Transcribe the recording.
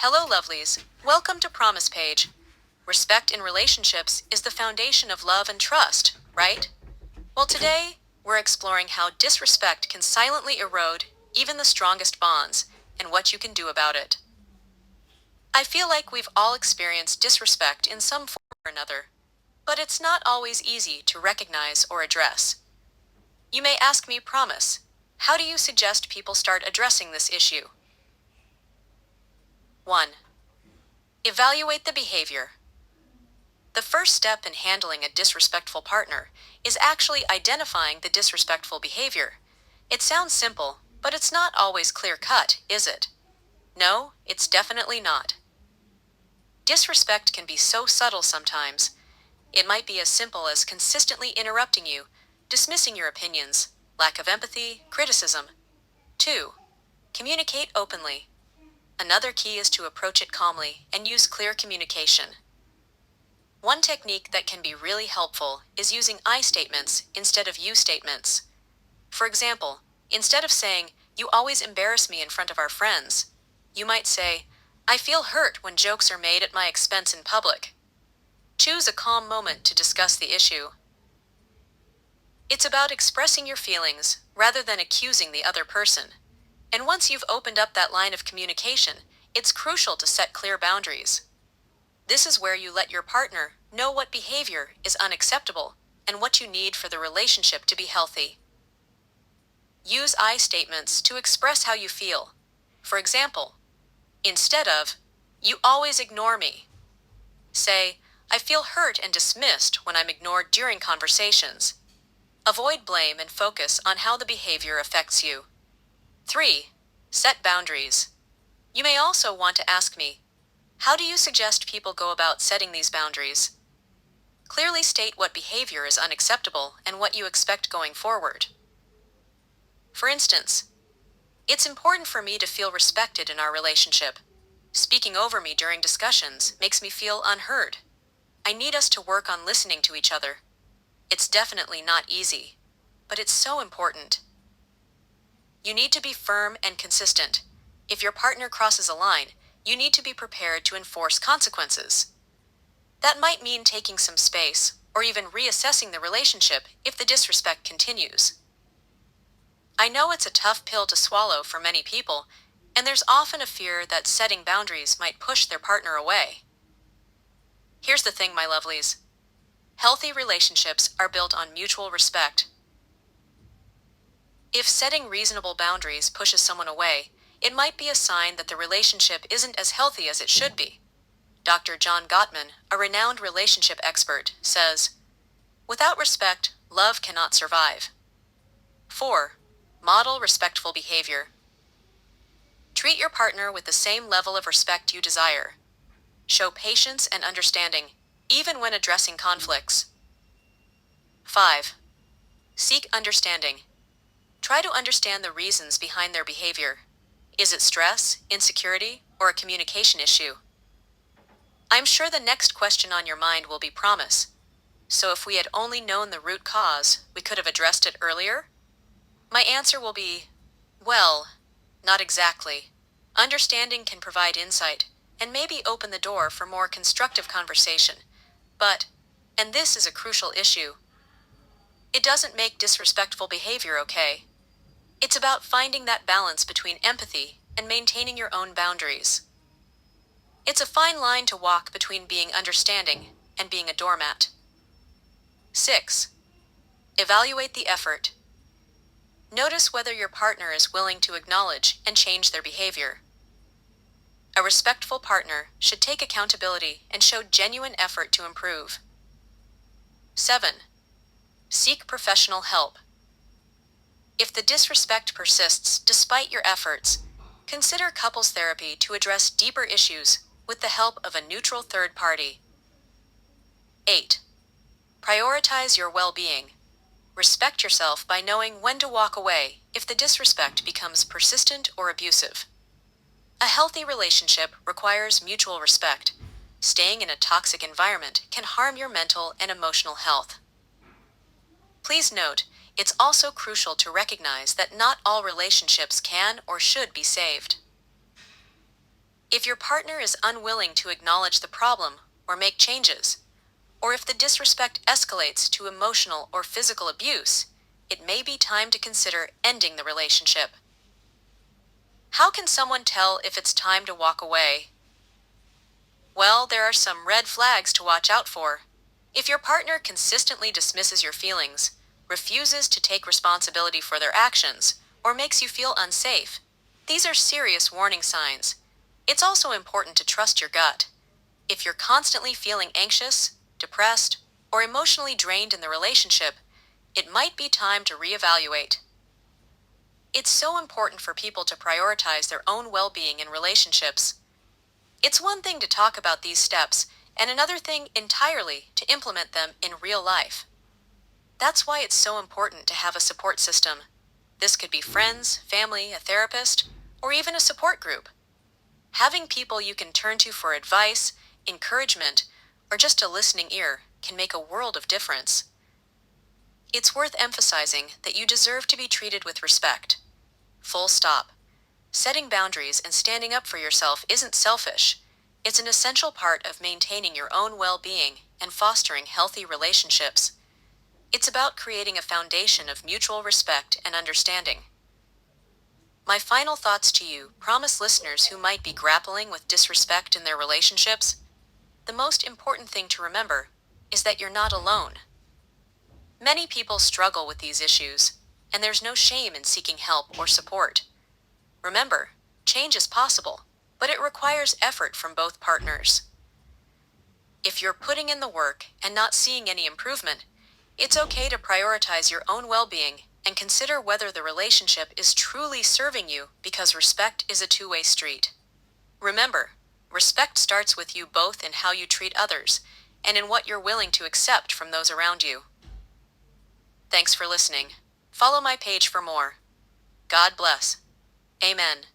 Hello, lovelies. Welcome to Promise Page. Respect in relationships is the foundation of love and trust, right? Well, today, we're exploring how disrespect can silently erode even the strongest bonds and what you can do about it. I feel like we've all experienced disrespect in some form or another, but it's not always easy to recognize or address. You may ask me, Promise, how do you suggest people start addressing this issue? 1. Evaluate the behavior. The first step in handling a disrespectful partner is actually identifying the disrespectful behavior. It sounds simple, but it's not always clear-cut, is it? No, it's definitely not. Disrespect can be so subtle sometimes. It might be as simple as consistently interrupting you, dismissing your opinions, lack of empathy, criticism. 2. Communicate openly. Another key is to approach it calmly and use clear communication. One technique that can be really helpful is using I statements instead of you statements. For example, instead of saying, "You always embarrass me in front of our friends," you might say, "I feel hurt when jokes are made at my expense in public." Choose a calm moment to discuss the issue. It's about expressing your feelings rather than accusing the other person. And once you've opened up that line of communication, it's crucial to set clear boundaries. This is where you let your partner know what behavior is unacceptable and what you need for the relationship to be healthy. Use I statements to express how you feel. For example, instead of, "You always ignore me," say, "I feel hurt and dismissed when I'm ignored during conversations." Avoid blame and focus on how the behavior affects you. 3. Set boundaries. You may also want to ask me, how do you suggest people go about setting these boundaries? Clearly state what behavior is unacceptable and what you expect going forward. For instance, it's important for me to feel respected in our relationship. Speaking over me during discussions makes me feel unheard. I need us to work on listening to each other. It's definitely not easy, but it's so important. You need to be firm and consistent. If your partner crosses a line, you need to be prepared to enforce consequences. That might mean taking some space, or even reassessing the relationship if the disrespect continues. I know it's a tough pill to swallow for many people, and there's often a fear that setting boundaries might push their partner away. Here's the thing, my lovelies. Healthy relationships are built on mutual respect. If setting reasonable boundaries pushes someone away, it might be a sign that the relationship isn't as healthy as it should be. Dr. John Gottman, a renowned relationship expert, says, "Without respect, love cannot survive." 4. Model respectful behavior. Treat your partner with the same level of respect you desire. Show patience and understanding, even when addressing conflicts. 5. Seek understanding. Try to understand the reasons behind their behavior. Is it stress, insecurity, or a communication issue? I'm sure the next question on your mind will be promise. So if we had only known the root cause, we could have addressed it earlier? My answer will be, well, not exactly. Understanding can provide insight and maybe open the door for more constructive conversation. But, and this is a crucial issue, it doesn't make disrespectful behavior okay. It's about finding that balance between empathy and maintaining your own boundaries. It's a fine line to walk between being understanding and being a doormat. 6. Evaluate the effort. Notice whether your partner is willing to acknowledge and change their behavior. A respectful partner should take accountability and show genuine effort to improve. 7. Seek professional help. If the disrespect persists despite your efforts, consider couples therapy to address deeper issues with the help of a neutral third party. 8. Prioritize your well-being. Respect yourself by knowing when to walk away if the disrespect becomes persistent or abusive. A healthy relationship requires mutual respect. Staying in a toxic environment can harm your mental and emotional health. Please note, it's also crucial to recognize that not all relationships can or should be saved. If your partner is unwilling to acknowledge the problem or make changes, or if the disrespect escalates to emotional or physical abuse, it may be time to consider ending the relationship. How can someone tell if it's time to walk away? Well, there are some red flags to watch out for. If your partner consistently dismisses your feelings, refuses to take responsibility for their actions, or makes you feel unsafe, these are serious warning signs. It's also important to trust your gut. If you're constantly feeling anxious, depressed, or emotionally drained in the relationship, it might be time to reevaluate. It's so important for people to prioritize their own well-being in relationships. It's one thing to talk about these steps, and another thing entirely to implement them in real life. That's why it's so important to have a support system. This could be friends, family, a therapist, or even a support group. Having people you can turn to for advice, encouragement, or just a listening ear can make a world of difference. It's worth emphasizing that you deserve to be treated with respect. Full stop. Setting boundaries and standing up for yourself isn't selfish. It's an essential part of maintaining your own well-being and fostering healthy relationships. It's about creating a foundation of mutual respect and understanding. My final thoughts to you, promise listeners who might be grappling with disrespect in their relationships, the most important thing to remember is that you're not alone. Many people struggle with these issues, and there's no shame in seeking help or support. Remember, change is possible, but it requires effort from both partners. If you're putting in the work and not seeing any improvement, it's okay to prioritize your own well-being and consider whether the relationship is truly serving you, because respect is a two-way street. Remember, respect starts with you both in how you treat others and in what you're willing to accept from those around you. Thanks for listening. Follow my page for more. God bless. Amen.